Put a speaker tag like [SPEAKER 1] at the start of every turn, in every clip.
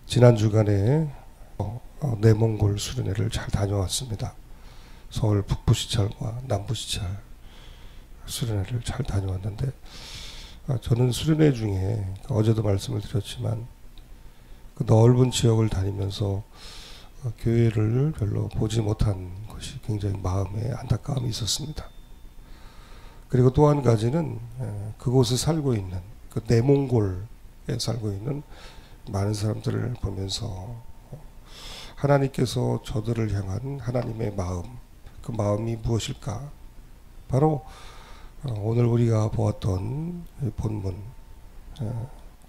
[SPEAKER 1] 지난 주간에 내몽골 수련회를 잘 다녀왔습니다. 서울 북부시찰과 남부시찰 수련회를 잘 다녀왔는데, 저는 수련회 중에 어제도 말씀을 드렸지만 그 넓은 지역을 다니면서 교회를 별로 보지 못한 것이 굉장히 마음에 안타까움이 있었습니다. 그리고 또 한 가지는 그곳에 살고 있는, 그 내몽골에 살고 있는 많은 사람들을 보면서 하나님께서 저들을 향한 하나님의 마음, 그 마음이 무엇일까? 바로 오늘 우리가 보았던 본문,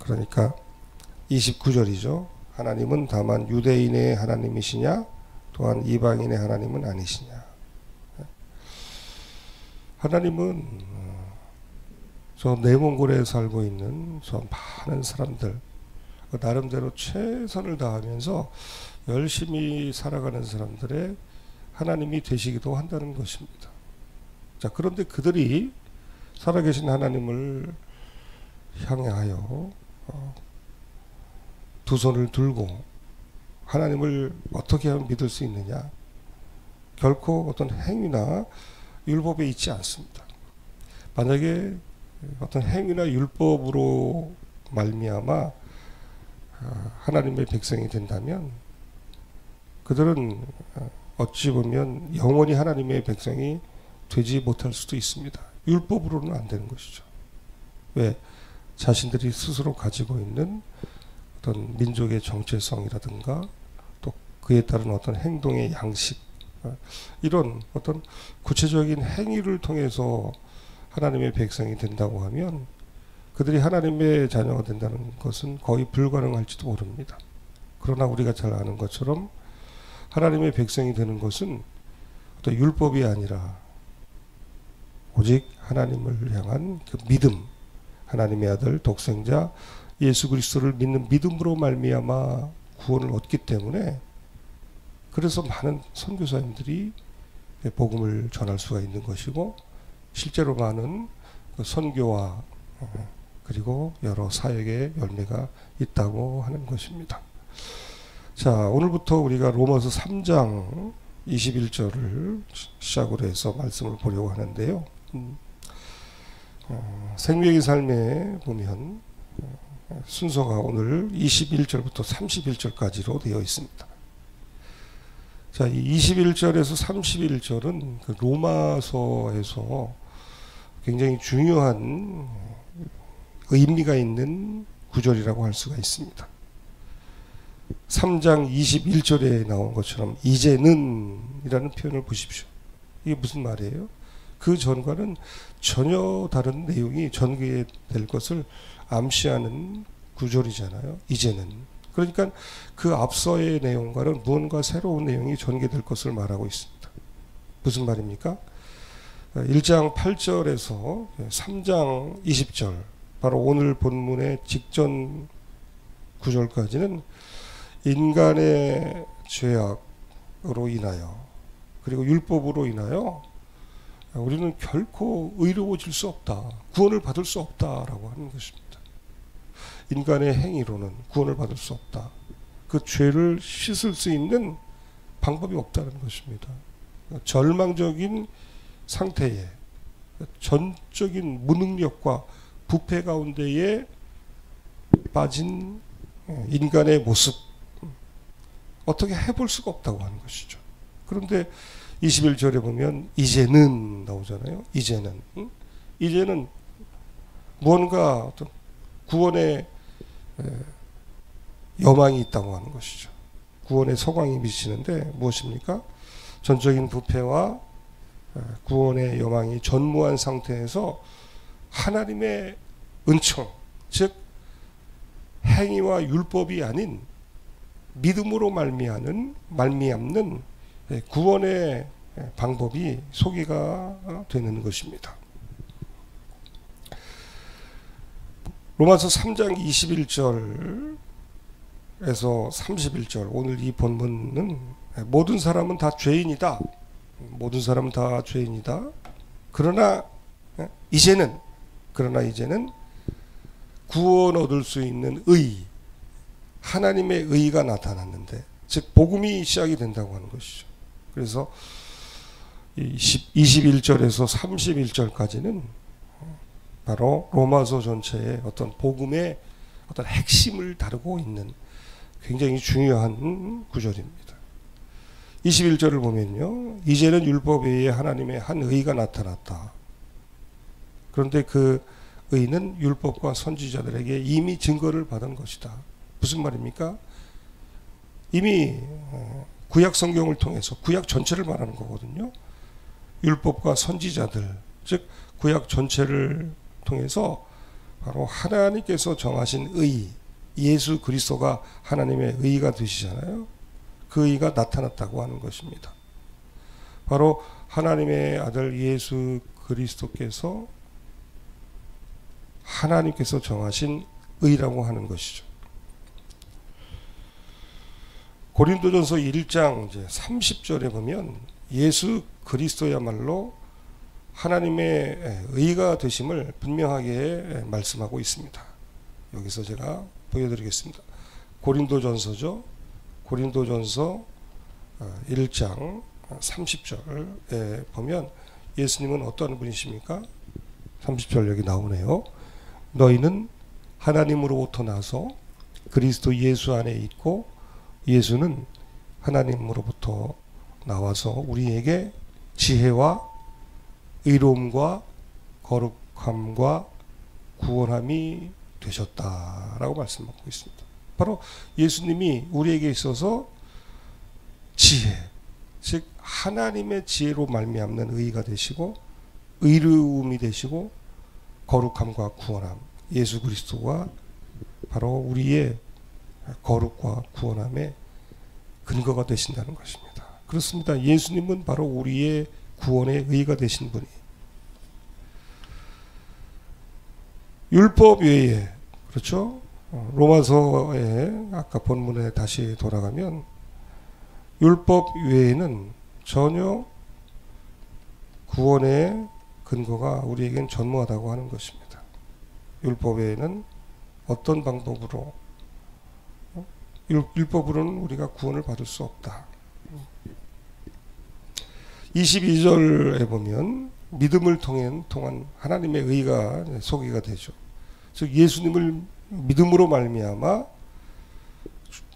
[SPEAKER 1] 그러니까 29절이죠. 하나님은 다만 유대인의 하나님이시냐? 또한 이방인의 하나님은 아니시냐? 하나님은 저 내몽골에 살고 있는 저 많은 사람들, 나름대로 최선을 다하면서 열심히 살아가는 사람들의 하나님이 되시기도 한다는 것입니다. 자, 그런데 그들이 살아계신 하나님을 향하여 두 손을 들고 하나님을 어떻게 하면 믿을 수 있느냐? 결코 어떤 행위나 율법에 있지 않습니다. 만약에 어떤 행위나 율법으로 말미암아 하나님의 백성이 된다면 그들은 어찌 보면 영원히 하나님의 백성이 되지 못할 수도 있습니다. 율법으로는 안 되는 것이죠. 왜? 자신들이 스스로 가지고 있는 어떤 민족의 정체성이라든가 또 그에 따른 어떤 행동의 양식, 이런 어떤 구체적인 행위를 통해서 하나님의 백성이 된다고 하면 그들이 하나님의 자녀가 된다는 것은 거의 불가능할지도 모릅니다. 그러나 우리가 잘 아는 것처럼 하나님의 백성이 되는 것은 어떤 율법이 아니라 오직 하나님을 향한 그 믿음, 하나님의 아들 독생자 예수 그리스도를 믿는 믿음으로 말미암아 구원을 얻기 때문에, 그래서 많은 선교사님들이 복음을 전할 수가 있는 것이고 실제로 많은 선교와 그리고 여러 사역의 열매가 있다고 하는 것입니다. 자, 오늘부터 우리가 로마서 3장 21절을 시작으로 해서 말씀을 보려고 하는데요. 생명의 삶에 보면 순서가 오늘 21절부터 31절까지로 되어 있습니다. 자, 이 21절에서 31절은 그 로마서에서 굉장히 중요한 의미가 있는 구절이라고 할 수가 있습니다. 3장 21절에 나온 것처럼 이제는 이라는 표현을 보십시오. 이게 무슨 말이에요? 그 전과는 전혀 다른 내용이 전개될 것을 암시하는 구절이잖아요. 이제는. 그러니까 그 앞서의 내용과는 무언가 새로운 내용이 전개될 것을 말하고 있습니다. 무슨 말입니까? 1장 8절에서 3장 20절, 바로 오늘 본문의 직전 구절까지는 인간의 죄악으로 인하여 그리고 율법으로 인하여 우리는 결코 의로워질 수 없다, 구원을 받을 수 없다라고 하는 것입니다. 인간의 행위로는 구원을 받을 수 없다. 그 죄를 씻을 수 있는 방법이 없다는 것입니다. 절망적인 상태에 전적인 무능력과 부패 가운데에 빠진 인간의 모습, 어떻게 해볼 수가 없다고 하는 것이죠. 그런데 21절에 보면 이제는 나오잖아요. 이제는. 이제는 무언가 어떤 구원의 여망이 있다고 하는 것이죠. 구원의 소망이 미치는데 무엇입니까? 전적인 부패와 구원의 여망이 전무한 상태에서 하나님의 은총, 즉 행위와 율법이 아닌 믿음으로 말미암는 구원의 방법이 소개가 되는 것입니다. 로마서 3장 21절에서 31절, 오늘 이 본문은 모든 사람은 다 죄인이다. 모든 사람은 다 죄인이다. 그러나 이제는 구원 얻을 수 있는 의, 하나님의 의가 나타났는데, 즉 복음이 시작이 된다고 하는 것이죠. 그래서 21절에서 31절까지는 바로 로마서 전체의 어떤 복음의 어떤 핵심을 다루고 있는 굉장히 중요한 구절입니다. 21절을 보면요, 이제는 율법 외에 하나님의 한 의가 나타났다. 그런데 그 의는 율법과 선지자들에게 이미 증거를 받은 것이다. 무슨 말입니까? 이미 구약 성경을 통해서, 구약 전체를 말하는 거거든요. 율법과 선지자들, 즉 구약 전체를 통해서 바로 하나님께서 정하신 의, 예수 그리스도가 하나님의 의가 되시잖아요. 그 의가 나타났다고 하는 것입니다. 바로 하나님의 아들 예수 그리스도께서 하나님께서 정하신 의라고 하는 것이죠. 고린도전서 1장 30절에 보면 예수 그리스도야말로 하나님의 의가 되심을 분명하게 말씀하고 있습니다. 여기서 제가 보여드리겠습니다. 고린도전서죠. 고린도전서 1장 30절에 보면 예수님은 어떠한 분이십니까? 30절 여기 나오네요. 너희는 하나님으로부터 나서 그리스도 예수 안에 있고 예수는 하나님으로부터 나와서 우리에게 지혜와 의로움과 거룩함과 구원함이 되셨다라고 말씀하고 있습니다. 바로 예수님이 우리에게 있어서 지혜, 즉 하나님의 지혜로 말미암는 의가 되시고 의로움이 되시고 거룩함과 구원함, 예수 그리스도가 바로 우리의 거룩과 구원함의 근거가 되신다는 것입니다. 그렇습니다. 예수님은 바로 우리의 구원의 의가 되신 분이. 율법 외에, 그렇죠? 로마서의 아까 본문에 다시 돌아가면 율법 외에는 전혀 구원의 근거가 우리에겐 전무하다고 하는 것입니다. 율법 외에는 어떤 방법으로, 율법으로는 우리가 구원을 받을 수 없다. 22절에 보면 믿음을 통한 하나님의 의가 소개가 되죠. 즉 예수님을 믿음으로 말미암아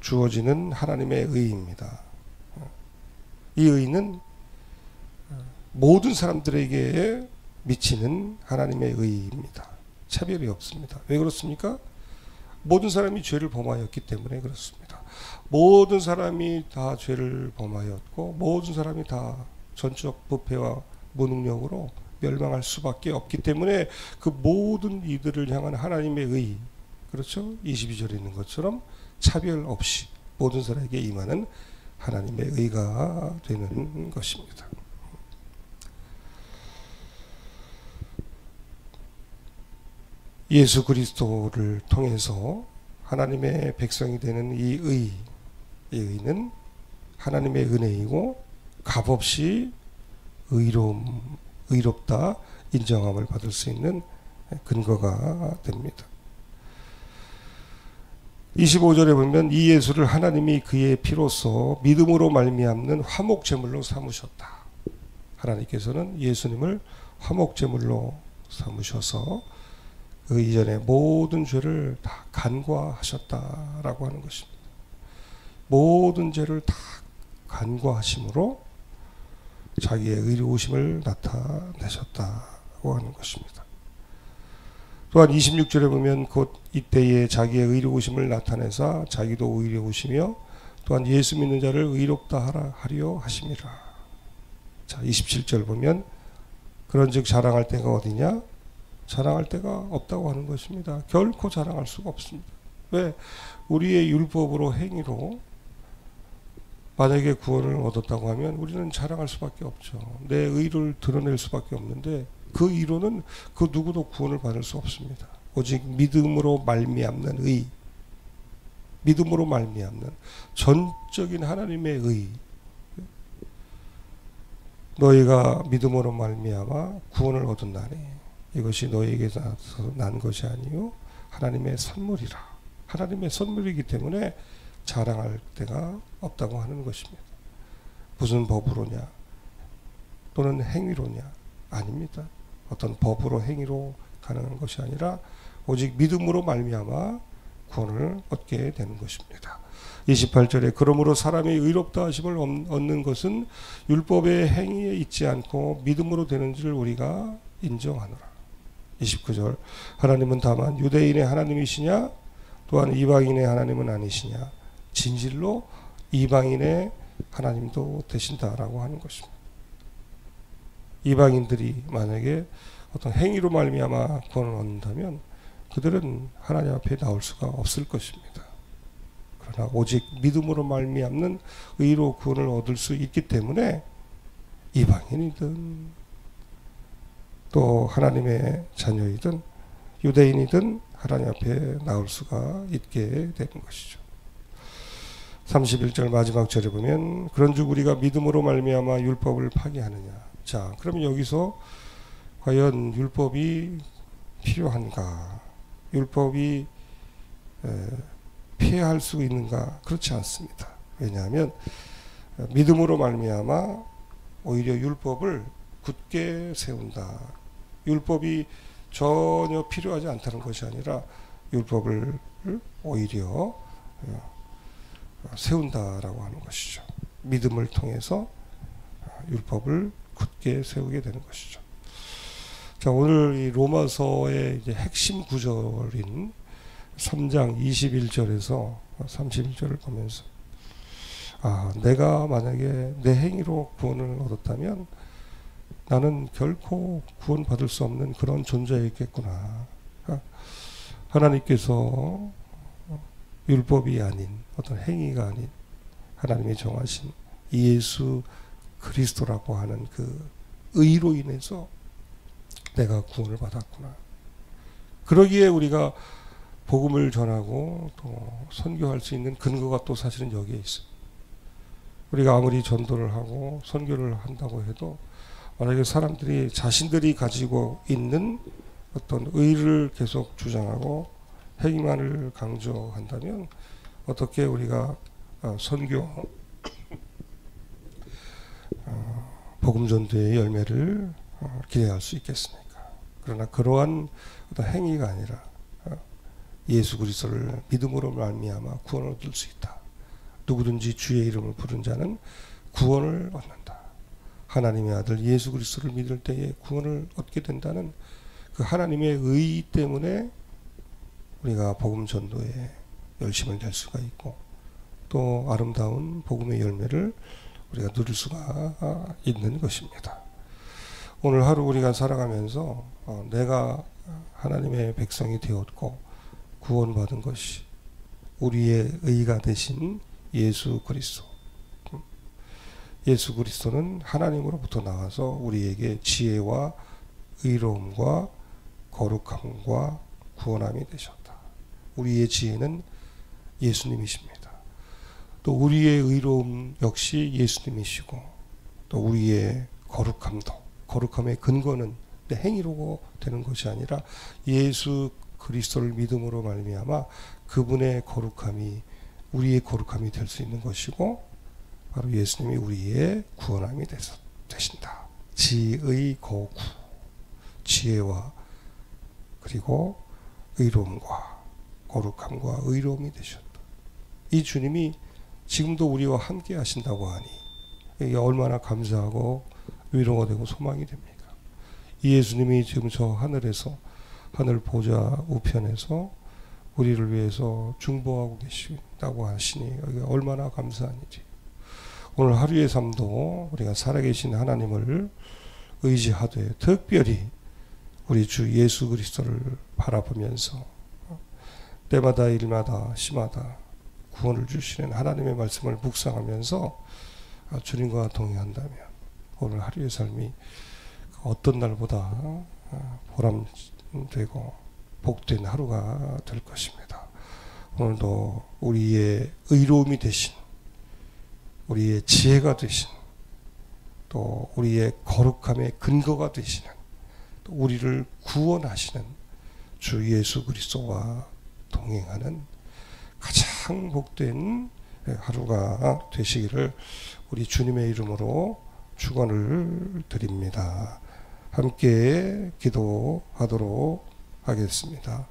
[SPEAKER 1] 주어지는 하나님의 의입니다. 이 의는 모든 사람들에게 미치는 하나님의 의입니다. 차별이 없습니다. 왜 그렇습니까? 모든 사람이 죄를 범하였기 때문에 그렇습니다. 모든 사람이 다 죄를 범하였고 모든 사람이 다 전적 부패와 무능력으로 멸망할 수밖에 없기 때문에 그 모든 이들을 향한 하나님의 의, 그렇죠? 22절에 있는 것처럼 차별 없이 모든 사람에게 임하는 하나님의 의가 되는 것입니다. 예수 그리스도를 통해서 하나님의 백성이 되는 이 의는 하나님의 은혜이고 값없이 의롭다 인정함을 받을 수 있는 근거가 됩니다. 25절에 보면 이 예수를 하나님이 그의 피로써 믿음으로 말미암는 화목제물로 삼으셨다. 하나님께서는 예수님을 화목제물로 삼으셔서 그 이전에 모든 죄를 다 간과하셨다라고 하는 것입니다. 모든 죄를 다 간과하심으로 자기의 의로우심을 나타내셨다고 하는 것입니다. 또한 26절에 보면 곧 이때에 자기의 의로우심을 나타내사 자기도 의로우시며 또한 예수 믿는 자를 의롭다 하려 하심이라. 자, 27절 보면 그런즉 자랑할 때가 어디냐? 자랑할 데가 없다고 하는 것입니다. 결코 자랑할 수가 없습니다. 왜? 우리의 율법으로 행위로 만약에 구원을 얻었다고 하면 우리는 자랑할 수밖에 없죠. 내 의를 드러낼 수밖에 없는데 그 의로는 그 누구도 구원을 받을 수 없습니다. 오직 믿음으로 말미암는 의, 믿음으로 말미암는 전적인 하나님의 의, 너희가 믿음으로 말미암아 구원을 얻었나니 이것이 너희에게서 난 것이 아니요 하나님의 선물이라. 하나님의 선물이기 때문에 자랑할 데가 없다고 하는 것입니다. 무슨 법으로냐 또는 행위로냐? 아닙니다. 어떤 법으로 행위로 가능한 것이 아니라 오직 믿음으로 말미암아 구원을 얻게 되는 것입니다. 28절에 그러므로 사람이 의롭다 하심을 얻는 것은 율법의 행위에 있지 않고 믿음으로 되는 줄 우리가 인정하노라. 29절 하나님은 다만 유대인의 하나님이시냐 또한 이방인의 하나님은 아니시냐 진실로 이방인의 하나님도 되신다라고 하는 것입니다. 이방인들이 만약에 어떤 행위로 말미암아 구원을 얻는다면 그들은 하나님 앞에 나올 수가 없을 것입니다. 그러나 오직 믿음으로 말미암는 의로 구원을 얻을 수 있기 때문에 이방인이든 또 하나님의 자녀이든 유대인이든 하나님 앞에 나올 수가 있게 되는 것이죠. 31절 마지막 절에 보면 그런즉 우리가 믿음으로 말미암아 율법을 파기하느냐. 자, 그러면 여기서 과연 율법이 필요한가? 율법이 피해할 수 있는가? 그렇지 않습니다. 왜냐하면 믿음으로 말미암아 오히려 율법을 굳게 세운다. 율법이 전혀 필요하지 않다는 것이 아니라 율법을 오히려 세운다라고 하는 것이죠. 믿음을 통해서 율법을 굳게 세우게 되는 것이죠. 자, 오늘 이 로마서의 이제 핵심 구절인 3장 21절에서 31절을 보면서 내가 만약에 내 행위로 구원을 얻었다면 나는 결코 구원받을 수 없는 그런 존재였겠구나. 하나님께서 율법이 아닌 어떤 행위가 아닌 하나님이 정하신 예수 그리스도라고 하는 그 의로 인해서 내가 구원을 받았구나. 그러기에 우리가 복음을 전하고 또 선교할 수 있는 근거가 또 사실은 여기에 있습니다. 우리가 아무리 전도를 하고 선교를 한다고 해도 만약에 사람들이 자신들이 가지고 있는 어떤 의를 계속 주장하고 행위만을 강조한다면 어떻게 우리가 선교 복음 전도의 열매를 기대할 수 있겠습니까? 그러나 그러한 어떤 행위가 아니라 예수 그리스도를 믿음으로 말미암아 구원을 얻을 수 있다. 누구든지 주의 이름을 부른 자는 구원을 얻는다. 하나님의 아들 예수 그리스도를 믿을 때에 구원을 얻게 된다는 그 하나님의 의 때문에 우리가 복음 전도에 열심을 낼 수가 있고 또 아름다운 복음의 열매를 우리가 누릴 수가 있는 것입니다. 오늘 하루 우리가 살아가면서 내가 하나님의 백성이 되었고 구원받은 것이 우리의 의가 되신 예수 그리스도. 예수 그리스도는 하나님으로부터 나와서 우리에게 지혜와 의로움과 거룩함과 구원함이 되셨다. 우리의 지혜는 예수님이십니다. 또 우리의 의로움 역시 예수님이시고 또 우리의 거룩함의 근거는 내 행위로 되는 것이 아니라 예수 그리스도를 믿음으로 말미암아 그분의 거룩함이 우리의 거룩함이 될 수 있는 것이고 바로 예수님이 우리의 구원함이 되신다. 지의 거구, 지혜와 그리고 의로움과 거룩함과 의로움이 되셨다. 이 주님이 지금도 우리와 함께 하신다고 하니 이게 얼마나 감사하고 위로가 되고 소망이 됩니까? 이 예수님이 지금 저 하늘에서 하늘 보좌 우편에서 우리를 위해서 중보하고 계신다고 하시니 이게 얼마나 감사한 일이. 오늘 하루의 삶도 우리가 살아계신 하나님을 의지하되 특별히 우리 주 예수 그리스도를 바라보면서 때마다 일마다 시마다 구원을 주시는 하나님의 말씀을 묵상하면서 주님과 동행한다면 오늘 하루의 삶이 어떤 날보다 보람되고 복된 하루가 될 것입니다. 오늘도 우리의 의로움이 되신 우리의 지혜가 되신 또 우리의 거룩함의 근거가 되시는 또 우리를 구원하시는 주 예수 그리스도와 동행하는 가장 복된 하루가 되시기를 우리 주님의 이름으로 축원을 드립니다. 함께 기도하도록 하겠습니다.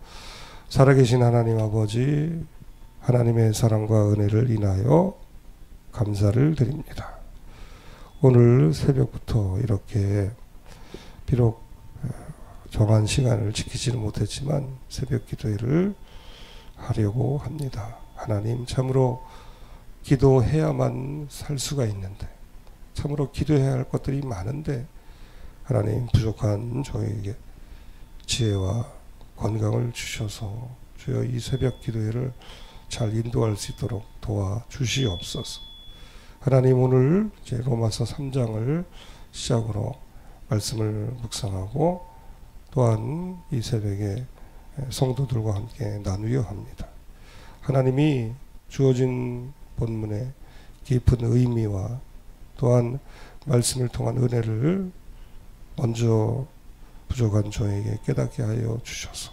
[SPEAKER 1] 살아계신 하나님 아버지, 하나님의 사랑과 은혜를 인하여 감사를 드립니다. 오늘 새벽부터 이렇게 비록 정한 시간을 지키지는 못했지만 새벽 기도회를 하려고 합니다. 하나님, 참으로 기도해야만 살 수가 있는데, 참으로 기도해야 할 것들이 많은데 하나님, 부족한 저에게 지혜와 건강을 주셔서 주여 이 새벽 기도회를 잘 인도할 수 있도록 도와주시옵소서. 하나님, 오늘 이제 로마서 3장을 시작으로 말씀을 묵상하고 또한 이 새벽에 성도들과 함께 나누려 합니다. 하나님이 주어진 본문의 깊은 의미와 또한 말씀을 통한 은혜를 먼저 부족한 저에게 깨닫게 하여 주셔서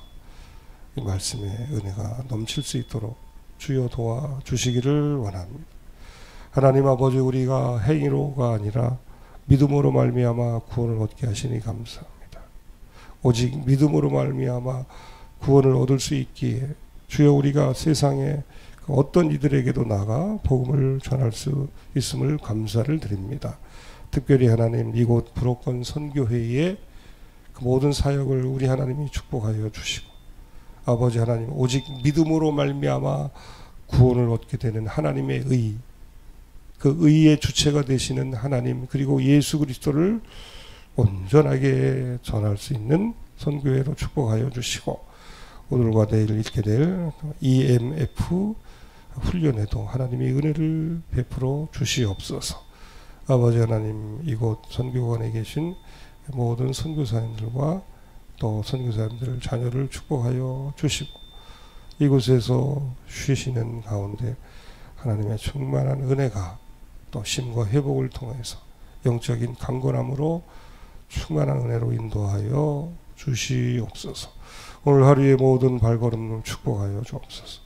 [SPEAKER 1] 이 말씀의 은혜가 넘칠 수 있도록 주여 도와주시기를 원합니다. 하나님 아버지, 우리가 행위로가 아니라 믿음으로 말미암아 구원을 얻게 하시니 감사합니다. 오직 믿음으로 말미암아 구원을 얻을 수 있기에 주여 우리가 세상에 어떤 이들에게도 나가 복음을 전할 수 있음을 감사를 드립니다. 특별히 하나님, 이곳 불옥건 선교회의 그 모든 사역을 우리 하나님이 축복하여 주시고, 아버지 하나님, 오직 믿음으로 말미암아 구원을 얻게 되는 하나님의 의, 그 의의 주체가 되시는 하나님, 그리고 예수 그리스도를 온전하게 전할 수 있는 선교회로 축복하여 주시고, 오늘과 내일 있게 될 EMF 훈련에도 하나님이 은혜를 베풀어 주시옵소서. 아버지 하나님, 이곳 선교관에 계신 모든 선교사님들과 또 선교사님들 자녀를 축복하여 주시고, 이곳에서 쉬시는 가운데 하나님의 충만한 은혜가 또 쉼과 회복을 통해서 영적인 강건함으로 충만한 은혜로 인도하여 주시옵소서. 오늘 하루의 모든 발걸음을 축복하여 주옵소서.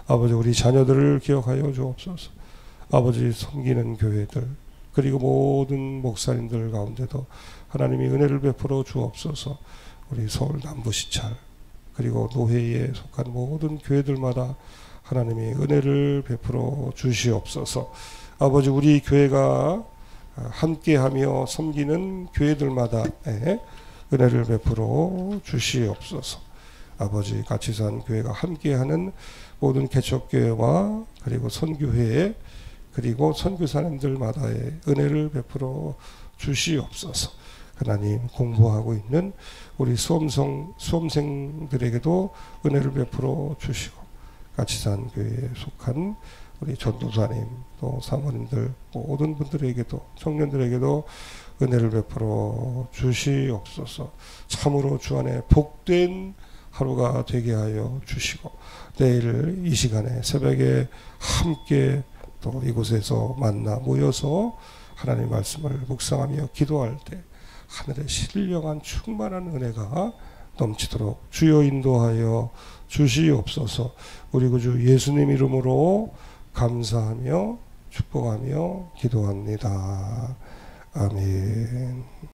[SPEAKER 1] 아버지, 우리 자녀들을 기억하여 주옵소서. 아버지, 섬기는 교회들 그리고 모든 목사님들 가운데도 하나님이 은혜를 베풀어 주옵소서. 우리 서울 남부시찰 그리고 노회에 속한 모든 교회들마다 하나님이 은혜를 베풀어 주시옵소서. 아버지, 우리 교회가 함께하며 섬기는 교회들마다 은혜를 베풀어 주시옵소서. 아버지, 같이 산 교회가 함께하는 모든 개척교회와 그리고 선교회 그리고 선교사님들마다의 은혜를 베풀어 주시옵소서. 하나님, 공부하고 있는 우리 수험생들에게도 은혜를 베풀어 주시고, 같이 산 교회에 속한 우리 전도사님 또 사모님들 모든 분들에게도 청년들에게도 은혜를 베풀어 주시옵소서. 참으로 주 안에 복된 하루가 되게 하여 주시고, 내일 이 시간에 새벽에 함께 또 이곳에서 만나 모여서 하나님의 말씀을 묵상하며 기도할 때 하늘의 신령한 충만한 은혜가 넘치도록 주여 인도하여 주시옵소서. 우리 구주 예수님 이름으로 감사하며 축복하며 기도합니다. 아멘.